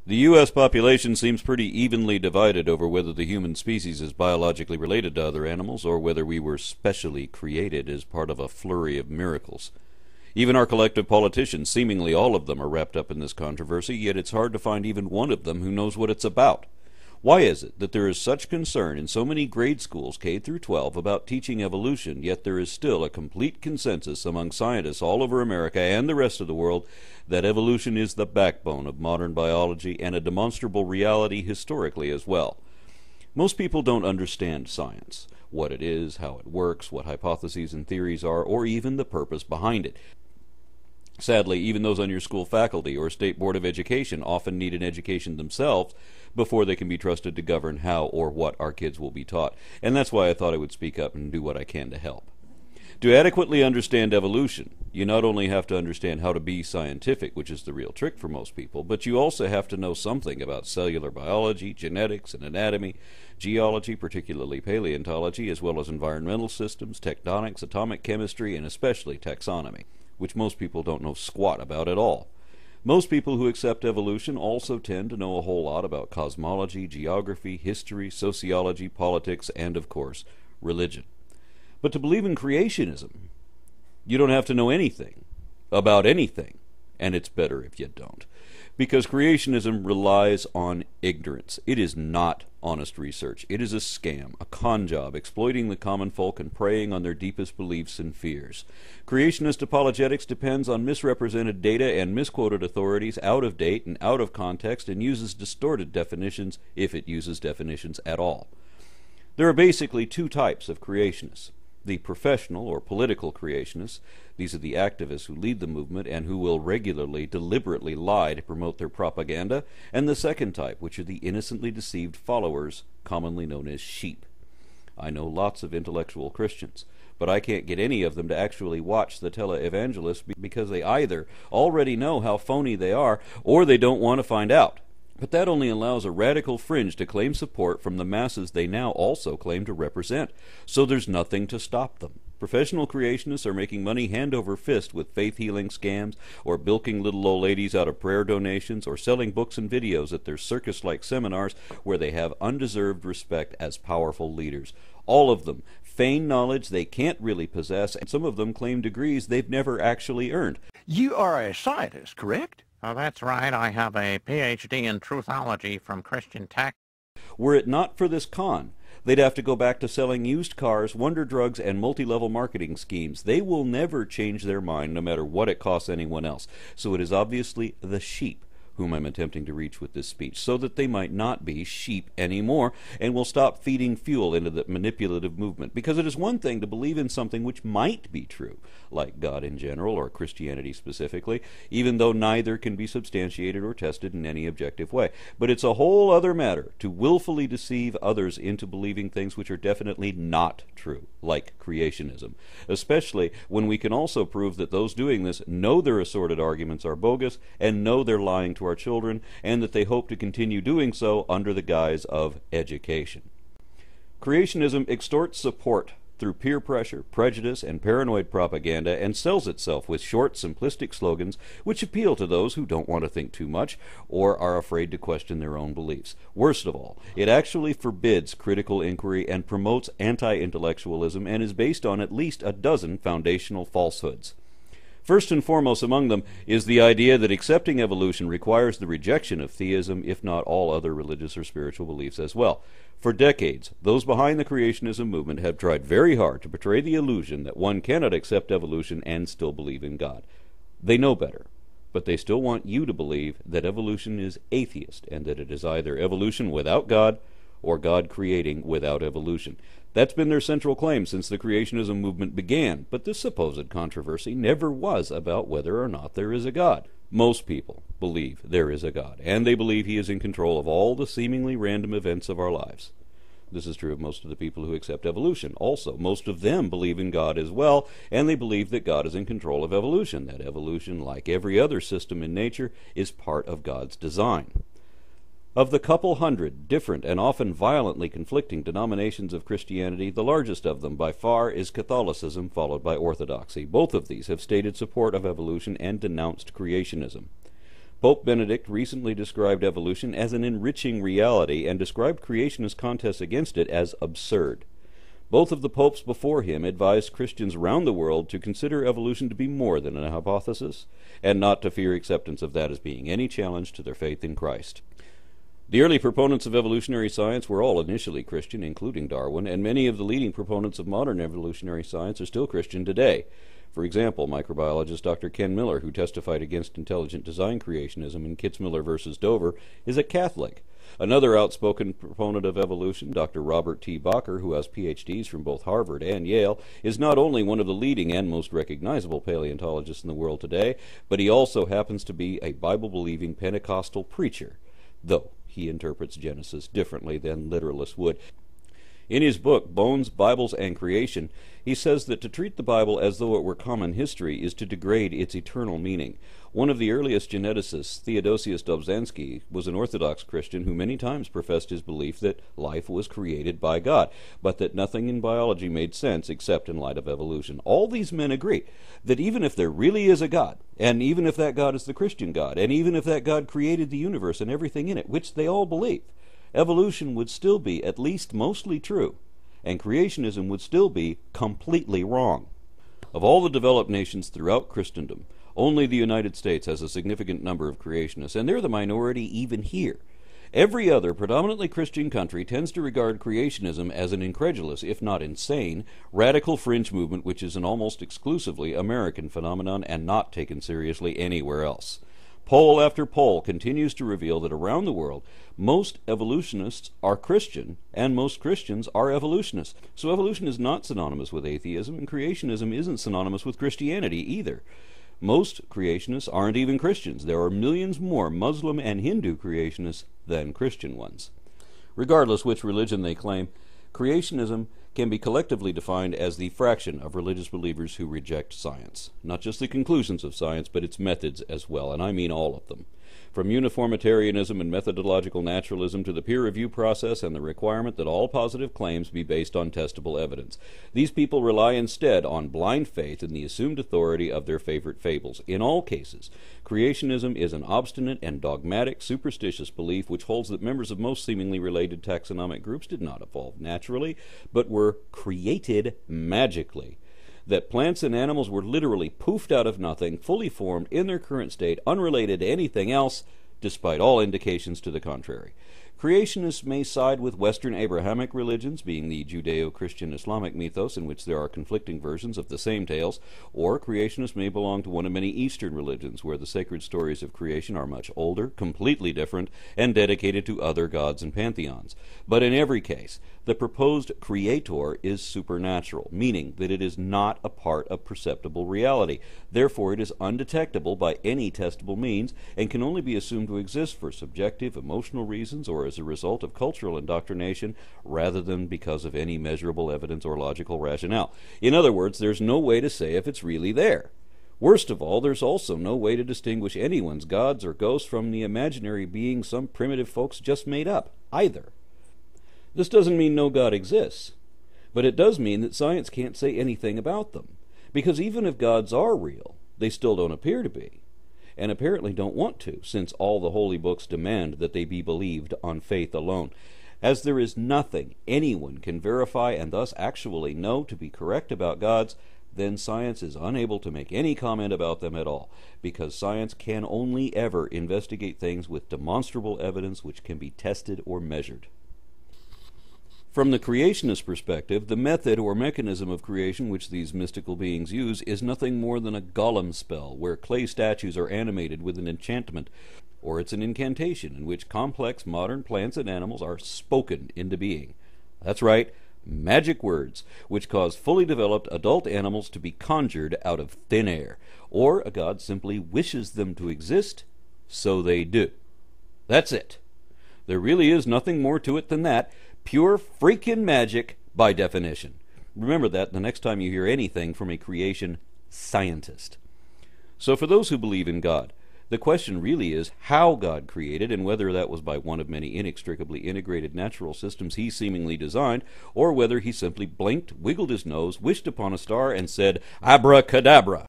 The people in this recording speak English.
The U.S. population seems pretty evenly divided over whether the human species is biologically related to other animals or whether we were specially created as part of a flurry of miracles. Even our collective politicians, seemingly all of them, are wrapped up in this controversy, yet it's hard to find even one of them who knows what it's about. Why is it that there is such concern in so many grade schools, K through 12, about teaching evolution, yet there is still a complete consensus among scientists all over America and the rest of the world that evolution is the backbone of modern biology and a demonstrable reality historically as well? Most people don't understand science, what it is, how it works, what hypotheses and theories are, or even the purpose behind it. Sadly, even those on your school faculty or state board of education often need an education themselves before they can be trusted to govern how or what our kids will be taught. And that's why I thought I would speak up and do what I can to help. To adequately understand evolution, you not only have to understand how to be scientific, which is the real trick for most people, but you also have to know something about cellular biology, genetics and anatomy, geology, particularly paleontology, as well as environmental systems, tectonics, atomic chemistry, and especially taxonomy, which most people don't know squat about at all. Most people who accept evolution also tend to know a whole lot about cosmology, geography, history, sociology, politics, and, of course, religion. But to believe in creationism, you don't have to know anything about anything, and it's better if you don't. Because creationism relies on ignorance. It is not honest research. It is a scam, a con job, exploiting the common folk and preying on their deepest beliefs and fears. Creationist apologetics depends on misrepresented data and misquoted authorities, out of date and out of context, and uses distorted definitions, if it uses definitions at all. There are basically two types of creationists. The professional or political creationists, these are the activists who lead the movement and who will regularly, deliberately lie to promote their propaganda, and the second type, which are the innocently deceived followers, commonly known as sheep. I know lots of intellectual Christians, but I can't get any of them to actually watch the televangelists because they either already know how phony they are or they don't want to find out. But that only allows a radical fringe to claim support from the masses they now also claim to represent. So there's nothing to stop them. Professional creationists are making money hand over fist with faith-healing scams, or bilking little old ladies out of prayer donations, or selling books and videos at their circus-like seminars where they have undeserved respect as powerful leaders. All of them feign knowledge they can't really possess, and some of them claim degrees they've never actually earned. You are a scientist, correct? Oh, that's right. I have a PhD in truthology from Christian Tech. Were it not for this con, they'd have to go back to selling used cars, wonder drugs, and multi-level marketing schemes. They will never change their mind, no matter what it costs anyone else. So it is obviously the sheep whom I'm attempting to reach with this speech, so that they might not be sheep anymore, and will stop feeding fuel into the manipulative movement. Because it is one thing to believe in something which might be true, like God in general, or Christianity specifically, even though neither can be substantiated or tested in any objective way. But it's a whole other matter to willfully deceive others into believing things which are definitely not true, like creationism, especially when we can also prove that those doing this know their assorted arguments are bogus, and know they're lying to our children, and that they hope to continue doing so under the guise of education. Creationism extorts support through peer pressure, prejudice, and paranoid propaganda, and sells itself with short, simplistic slogans which appeal to those who don't want to think too much or are afraid to question their own beliefs. Worst of all, it actually forbids critical inquiry and promotes anti-intellectualism, and is based on at least a dozen foundational falsehoods. First and foremost among them is the idea that accepting evolution requires the rejection of theism, if not all other religious or spiritual beliefs as well. For decades, those behind the creationism movement have tried very hard to portray the illusion that one cannot accept evolution and still believe in God. They know better, but they still want you to believe that evolution is atheist, and that it is either evolution without God or God creating without evolution. That's been their central claim since the creationism movement began, but this supposed controversy never was about whether or not there is a God. Most people believe there is a God, and they believe he is in control of all the seemingly random events of our lives. This is true of most of the people who accept evolution. Also, most of them believe in God as well, and they believe that God is in control of evolution, that evolution, like every other system in nature, is part of God's design. Of the couple hundred different and often violently conflicting denominations of Christianity, the largest of them by far is Catholicism, followed by Orthodoxy. Both of these have stated support of evolution and denounced creationism. Pope Benedict recently described evolution as an enriching reality and described creationist contests against it as absurd. Both of the popes before him advised Christians around the world to consider evolution to be more than a hypothesis, and not to fear acceptance of that as being any challenge to their faith in Christ. The early proponents of evolutionary science were all initially Christian, including Darwin, and many of the leading proponents of modern evolutionary science are still Christian today. For example, microbiologist Dr. Ken Miller, who testified against intelligent design creationism in Kitzmiller versus Dover, is a Catholic. Another outspoken proponent of evolution, Dr. Robert T. Bacher, who has PhDs from both Harvard and Yale, is not only one of the leading and most recognizable paleontologists in the world today, but he also happens to be a Bible-believing Pentecostal preacher, though he interprets Genesis differently than literalists would. In his book, Bones, Bibles, and Creation, he says that to treat the Bible as though it were common history is to degrade its eternal meaning. One of the earliest geneticists, Theodosius Dobzhansky, was an Orthodox Christian who many times professed his belief that life was created by God, but that nothing in biology made sense except in light of evolution. All these men agree that even if there really is a God, and even if that God is the Christian God, and even if that God created the universe and everything in it, which they all believe, evolution would still be at least mostly true, and creationism would still be completely wrong. Of all the developed nations throughout Christendom, only the United States has a significant number of creationists, and they're the minority even here. Every other predominantly Christian country tends to regard creationism as an incredulous, if not insane, radical fringe movement which is an almost exclusively American phenomenon and not taken seriously anywhere else. Poll after poll continues to reveal that around the world, most evolutionists are Christian, and most Christians are evolutionists. So evolution is not synonymous with atheism, and creationism isn't synonymous with Christianity either. Most creationists aren't even Christians. There are millions more Muslim and Hindu creationists than Christian ones. Regardless which religion they claim, creationism can be collectively defined as the fraction of religious believers who reject science. Not just the conclusions of science, but its methods as well, and I mean all of them. From uniformitarianism and methodological naturalism to the peer review process and the requirement that all positive claims be based on testable evidence. These people rely instead on blind faith in the assumed authority of their favorite fables. In all cases, creationism is an obstinate and dogmatic superstitious belief which holds that members of most seemingly related taxonomic groups did not evolve naturally, but were created magically. That plants and animals were literally poofed out of nothing, fully formed in their current state, unrelated to anything else, despite all indications to the contrary. Creationists may side with Western Abrahamic religions, being the Judeo-Christian Islamic mythos in which there are conflicting versions of the same tales, or creationists may belong to one of many Eastern religions where the sacred stories of creation are much older, completely different, and dedicated to other gods and pantheons. But in every case, the proposed creator is supernatural, meaning that it is not a part of perceptible reality. Therefore, it is undetectable by any testable means and can only be assumed to exist for subjective, emotional reasons or as a result of cultural indoctrination rather than because of any measurable evidence or logical rationale. In other words, there's no way to say if it's really there. Worst of all, there's also no way to distinguish anyone's gods or ghosts from the imaginary beings some primitive folks just made up, either. This doesn't mean no God exists, but it does mean that science can't say anything about them, because even if gods are real, they still don't appear to be, and apparently don't want to, since all the holy books demand that they be believed on faith alone. As there is nothing anyone can verify and thus actually know to be correct about gods, then science is unable to make any comment about them at all, because science can only ever investigate things with demonstrable evidence which can be tested or measured. From the creationist perspective, the method or mechanism of creation which these mystical beings use is nothing more than a golem spell, where clay statues are animated with an enchantment, or it's an incantation in which complex modern plants and animals are spoken into being. That's right, magic words, which cause fully developed adult animals to be conjured out of thin air, or a god simply wishes them to exist, so they do. That's it. There really is nothing more to it than that. Pure freaking magic by definition. Remember that the next time you hear anything from a creation scientist. So for those who believe in God, the question really is how God created and whether that was by one of many inextricably integrated natural systems he seemingly designed, or whether he simply blinked, wiggled his nose, wished upon a star, and said, "Abracadabra."